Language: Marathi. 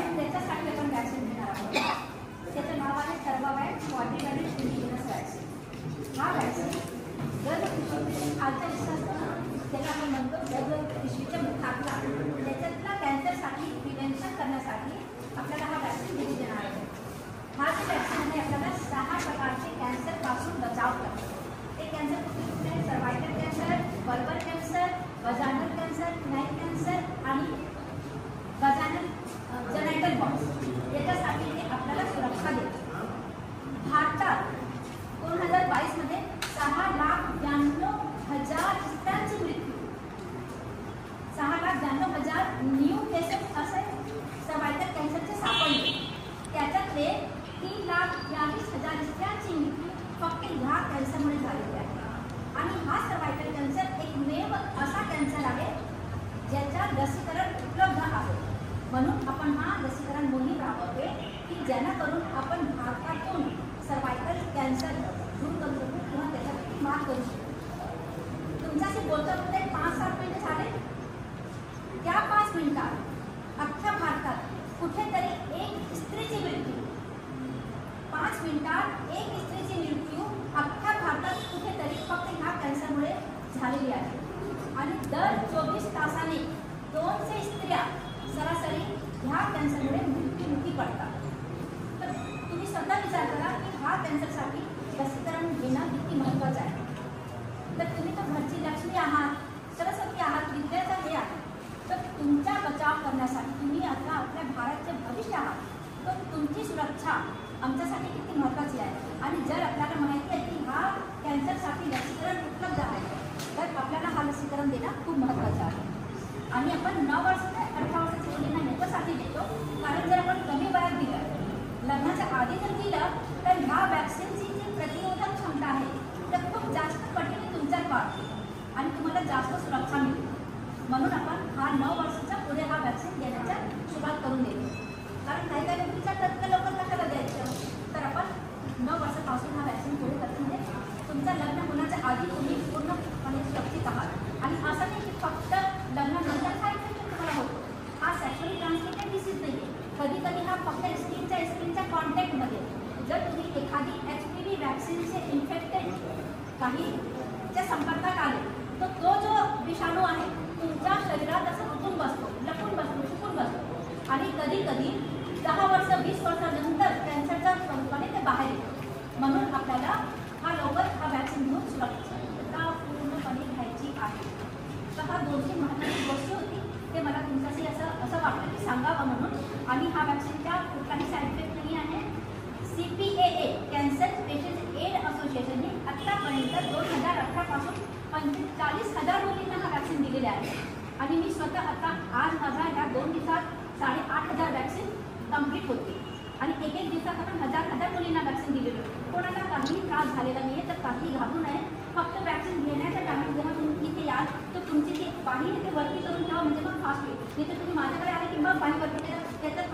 त्याच्यासाठी आपण वॅक्सिन घेणार आहोत. त्याचं नाव आहे सर्वावॅक्स क्वाड्रिव्हॅलेंट इंडिजिनस वॅक्सिन. हा वॅक्सिन जर खालचा हिस्सा असतो ना त्याला आपण म्हणतो जर पिशवीच्या मुखातला त्याच्यातला कॅन्सरसाठी प्रिव्हेन्शन करण्यासाठी आपल्याला हा वॅक्सिन दिली देणार आहे. हा जो वॅक्सिन आहे आपल्याला 6 प्रकारचे कॅन्सरपासून बचाव करतो. ते कॅन्सर कुठले सर्वायकल कॅन्सर, बल्बर cancer, vaginal cancer, night cancer आणि वजानल जेनायटल बॉक्स याच्यासाठी ते आपल्याला सुरक्षा देतं. भारतात 2022 मध्ये 6,92,000 स्त्रियांचे मृत्यू, 6,92,000 न्यू केसेस असे सर्वायकल कॅन्सरचे सापडले. त्याच्यातले 3,20,000 स्त्रियांचे मृत्यू फक्त ह्या कॅन्सरमुळे झालेले आहे. आणि हा सर्वायकल कॅन्सर एकमेव असा कॅन्सर आहे ज्याच्या लसीकरण उपलब्ध आहे. म्हणून आपण हा लसीकरण मोहीम राबवते की जेणेकरून आपण भारतातून सर्वायकल कॅन्सर दूर करू शकू किंवा त्याच्यापैकी मात करू शकू. तुमच्याशी बोलता बोलता 5-7 मिनिटं झाले. त्या 5 मिनिटात अख्ख्या भारतात कुठेतरी एक स्त्रीची मृत्यू, 5 मिनिटात एक स्त्रीची मृत्यू अख्ख्या भारतात कुठेतरी फक्त ह्या कॅन्सरमुळे झालेली आहे. आणि दर 24 तासाने 200 स्त्रिया सरासरी ह्या कॅन्सरमुळे मृत्युमुखी पडतात. तर तुम्ही स्वतः विचार करा की हा कॅन्सरसाठी लसीकरण घेणं किती महत्त्वाचं आहे. तर तुम्ही तर घरची लक्ष्मी आहात, सरस्वती आहात, विद्याचा हे आहे. तर तुमचा बचाव करण्यासाठी तुम्ही आता आपल्या भारताचे भविष्य आहात. तर तुमची सुरक्षा आमच्यासाठी किती महत्त्वाची आहे. आणि जर आपल्याला माहिती आहे की हा कॅन्सरसाठी लसीकरण उपलब्ध आहे तर आपल्याला हा लसीकरण देणं खूप महत्त्वाचं आहे. आणि आपण 9 वर्ष ते 18 वर्षाच्या मुलींना याच्यासाठी देतो कारण जर आपण कमी वयात दिलं, लग्नाच्या आधी जर दिलं तर ह्या वॅक्सिनची जी प्रतिरोधक क्षमता आहे तर खूप जास्त पटीने तुमच्यात वाढते आणि तुम्हाला जास्त सुरक्षा मिळते. म्हणून आपण हा 9 वर्षाच्या पुढे हा वॅक्सिन देण्याच्या सुरुवात करून देतो. कारण काही काही व्यक्तीच्या टक्के लवकर कशाला द्यायचं, तर आपण 9 वर्षापासून हा वॅक्सिन पुढे करतो. म्हणजे तुमचं लग्न होण्याच्या आधी तुम्ही पूर्णपणे सुरक्षित आहात. आणि असं नाही की फक्त लग्नानंतर हा इन्फेक्शन तुम्हाला होतो. हा सॅक्शुअली ट्रान्समिटेड डिसीज नाही आहे. कधी कधी हा फक्त स्किनच्या कॉन्टॅक्टमध्ये जर तुम्ही एखादी HPV वॅक्सिनचे इन्फेक्टेड काहीच्या संपर्कात आले तर तो जो विषाणू आहे तुमच्या शरीरात असं रुतून बसतो, लपून बसतो, शिकून बसतो. आणि कधी कधी 10 वर्ष 20 वर्षानंतर कॅन्सरच्या स्वरूपाने ते बाहेर येतो. म्हणून आपल्याला हा लवकर हा वॅक्सिन घेऊन सुरक्षितता पूर्णपणे घ्यायची आहे. तर हा 2 महत्त्वाची गोष्टी होती ते मला तुमच्याशी असं वाटलं की सांगावं म्हणून. आणि हा वॅक्सिनच्या कुठलाही साईड इफेक्ट नाही आहे. CPAA कॅन्सर पेशंट एड असोसिएशनने आत्तापर्यंत 2018 पासून 40,000 मुलींना हा वॅक्सिन दिलेले आहे. आणि मी स्वतः आता आज माझा ह्या 2 दिवसात 8,500 वॅक्सिन कंप्लीट होते. आणि एक दिवसात आपण 1,000 मुलींना वॅक्सिन दिलेलं. कोणाला काहीही त्रास झालेला नाही आहे तर काही घालू नये. फक्त वॅक्सिन घेण्याच्या टायमात जेव्हा तुम्ही इथे याल तर तुमची ती बाही ते वरती करून ठेवा म्हणजे मग फास्ट होईल. नाही तर तुम्ही माझ्याकडे आले की मग बाही वरती त्याच्यात